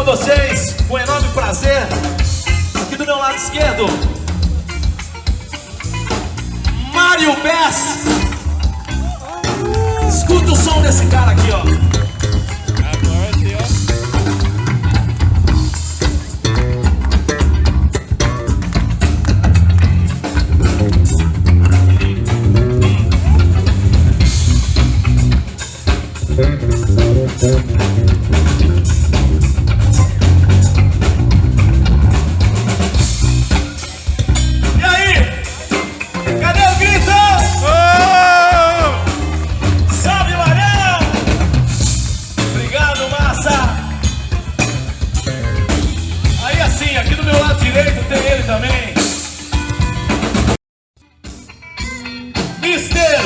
vocês, com enorme prazer, aqui do meu lado esquerdo, Mário Bess. Escuta o som desse cara aqui, ó. Agora sim, ó. E aí? Cadê o grito? Salve, Marão! Obrigado, massa! Aí assim, aqui do meu lado direito tem ele também. Mister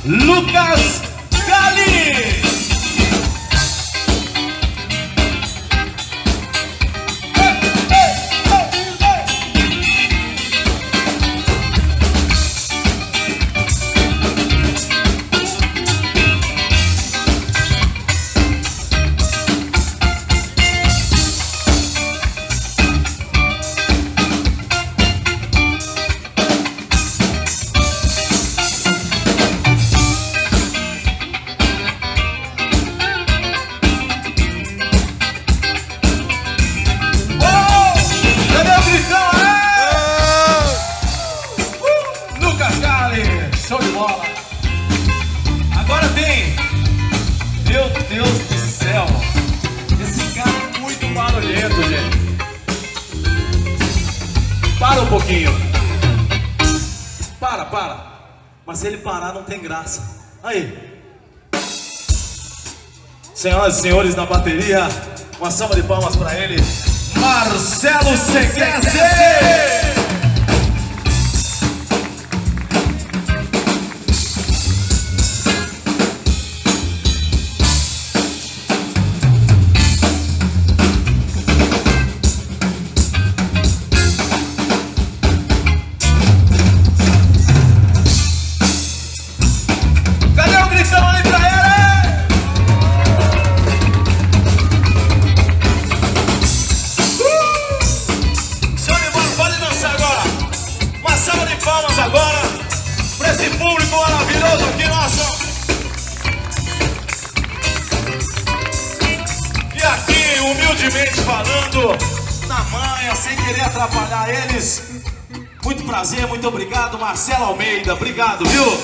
Lucas Gali! Show de bola! Agora tem... Meu Deus do céu! Esse cara é muito barulhento, gente! Para um pouquinho! Para! Mas se ele parar não tem graça. Aí! Senhoras e senhores, na bateria, uma salva de palmas pra ele, Marcelo Sequese! Palmas agora para esse público maravilhoso aqui nosso. E aqui, humildemente falando, na manha, sem querer atrapalhar eles. Muito prazer, muito obrigado, Marcelo Almeida. Obrigado, viu?